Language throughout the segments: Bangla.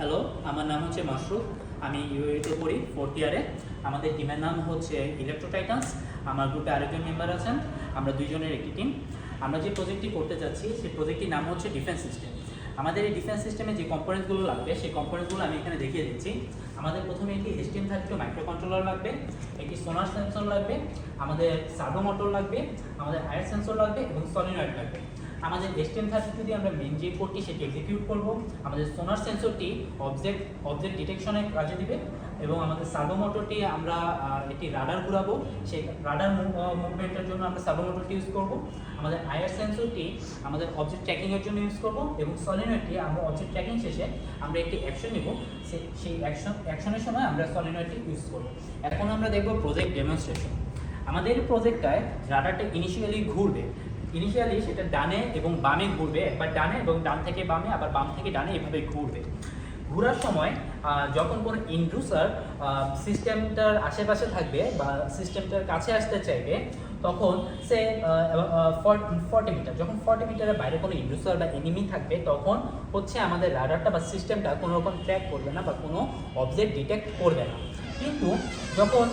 হ্যালো, আমার নাম হচ্ছে মাশরুফ। আমি ইউএইতে পড়ি 4th ইয়ারে। আমাদের টিমের নাম হচ্ছে ইলেকট্রো টাইটান্স। আমার গ্রুপে আরেকজন মেম্বার আছেন, আমরা দুইজনের একটি টিম। আমরা যে প্রজেক্টটি করতে যাচ্ছি সেই প্রজেক্টটির নাম হচ্ছে ডিফেন্স সিস্টেম। আমাদের এই ডিফেন্স সিস্টেমে যে কম্পোনেন্টসগুলো লাগবে সেই কম্পোনেন্টসগুলো আমি এখানে দেখিয়ে দিচ্ছি। আমাদের প্রথমে একটি STM32 মাইক্রো কন্ট্রোলার লাগবে, একটি সোনার সেন্সর লাগবে, আমাদের সার্ভো মোটর লাগবে, আমাদের আয়ার সেন্সর লাগবে এবং সলিনয়েড লাগবে। আমাদের STM32 দিয়ে আমরা মেন যে কোডটি সেটি এক্সিকিউট করব। আমাদের সোনার সেন্সরটি অবজেক্ট ডিটেকশনের কাজে দিবে এবং আমাদের সার্ভো মোটরটি আমরা একটি রাডার ঘুরাবো, সেই রাডার মুভমেন্টের জন্য আমরা সার্ভো মোটরটি ইউজ করব। আমাদের আয়ার সেন্সরটি আমাদের অবজেক্ট ট্র্যাকিংয়ের জন্য ইউজ করব এবং সলিনয়েডটি আমরা অবজেক্ট ট্র্যাকিং শেষে আমরা একটি অ্যাকশন নেব, সেই অ্যাকশনের সময় আমরা সলিনয়েডটি ইউজ করব। এখন আমরা দেখব প্রজেক্ট ডেমনস্ট্রেশন। আমাদের প্রজেক্টটায় রাডারটা ইনিশিয়ালি ঘুরবে। ইনিশিয়ালি সেটা ডানে এবং বামে ঘুরবে, একবার ডানে এবং ডান থেকে বামে, আবার বাম থেকে ডানে, এভাবে ঘুরবে। ঘোরার সময় যখন কোনো ইন্ড্রুসার সিস্টেমটার আশেপাশে থাকবে বা সিস্টেমটার কাছে আসতে চাইবে, তখন সে 40 মিটার, যখন 40 মিটারের বাইরে কোনো ইন্ড্রুসার বা এনিমি থাকবে, তখন হচ্ছে আমাদের রাডারটা বা সিস্টেমটা কোনো রকম ট্র্যাক করবে না বা কোনো অবজেক্ট ডিটেক্ট করবে না। কিন্তু যখন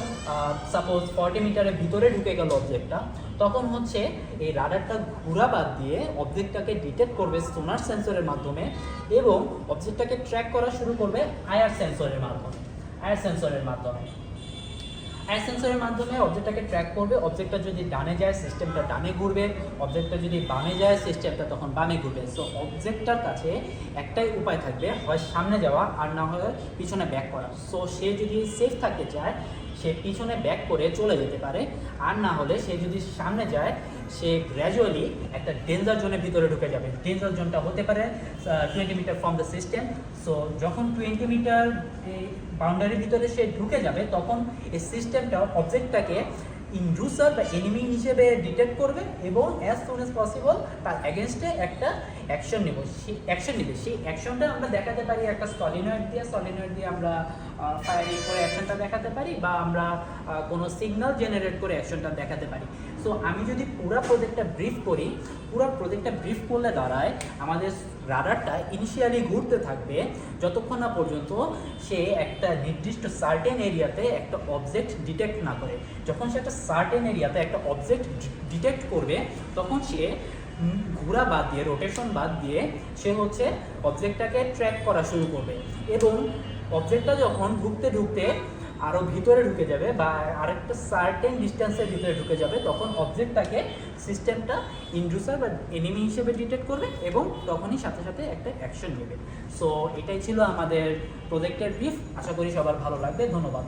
সাপোজ 40 মিটারের ভিতরে ঢুকে গেল অবজেক্টটা, তখন হচ্ছে এই রাডারটা ঘোরা বাদ দিয়ে অবজেক্টটাকে ডিটেক্ট করবে সোনার সেন্সরের মাধ্যমে এবং অবজেক্টটাকে ট্র্যাক করা শুরু করবে আয়ার সেন্সরের মাধ্যমে। আয়ার সেন্সরের মাধ্যমে অবজেক্টটাকে ট্র্যাক করবে। অবজেক্টটা যদি ডানে যায়, সিস্টেমটা ডানে ঘুরবে। অবজেক্টটা যদি বামে যায়, সিস্টেমটা তখন বামে ঘুরবে। সো অবজেক্টটার কাছে একটাই উপায় থাকবে, হয় সামনে যাওয়া আর না হয় পিছনে ব্যাক করা। সো সে যদি সেফ থাকতে চায়, সে পিছনে ব্যাক করে চলে যেতে পারে, আর না হলে সে যদি সামনে যায়, সে গ্র্যাজুয়ালি একটা ডেঞ্জার জোনের ভিতরে ঢুকে যাবে। ডেঞ্জার জোনটা হতে পারে 20 metre from the system. So যখন 20 মিটার বাউন্ডারির ভিতরে সে ঢুকে যাবে, তখন এই সিস্টেমটা অবজেক্টটাকে ইন্ড্রুসার বা এনিমি হিসেবে ডিটেক্ট করবে এবং অ্যাজ সুন অ্যাজ পসিবল তার এগেনস্টে একটা অ্যাকশন নেবে। সেই অ্যাকশনটা আমরা দেখাতে পারি একটা সলিনয়েড দিয়ে আমরা ফায়ারিং করে অ্যাকশনটা দেখাতে পারি, বা আমরা কোনো সিগন্যাল জেনারেট করে অ্যাকশনটা দেখাতে পারি। সো আমি যদি পুরো প্রজেক্টটা ব্রিফ করলে দাঁড়ায়, আমাদের রাডারটা ইনিশিয়ালি ঘুরতে থাকবে যতক্ষণ না পর্যন্ত সে একটা নির্দিষ্ট সার্টেন এরিয়াতে একটা অবজেক্ট ডিটেক্ট না করে। যখন সে একটা সার্টেন এরিয়াতে একটা অবজেক্ট ডিটেক্ট করবে, তখন সে ঘোরা বাদ দিয়ে, রোটেশন বাদ দিয়ে সে হচ্ছে অবজেক্টটাকে ট্র্যাক করা শুরু করবে এবং অবজেক্টটা যখন ঢুকতে আরও ভিতরে ঢুকে যাবে বা আরেকটা সার্টেন ডিস্টেন্সের ভিতরে ঢুকে যাবে, তখন অবজেক্টটাকে সিস্টেমটা ইন্ড্রুসার বা এনিমি হিসেবে ডিটেক্ট করবে এবং তখনই সাথে সাথে একটা অ্যাকশন নেবে। সো এটাই ছিল আমাদের প্রজেক্টের ব্রিফ। আশা করি সবার ভালো লাগবে। ধন্যবাদ।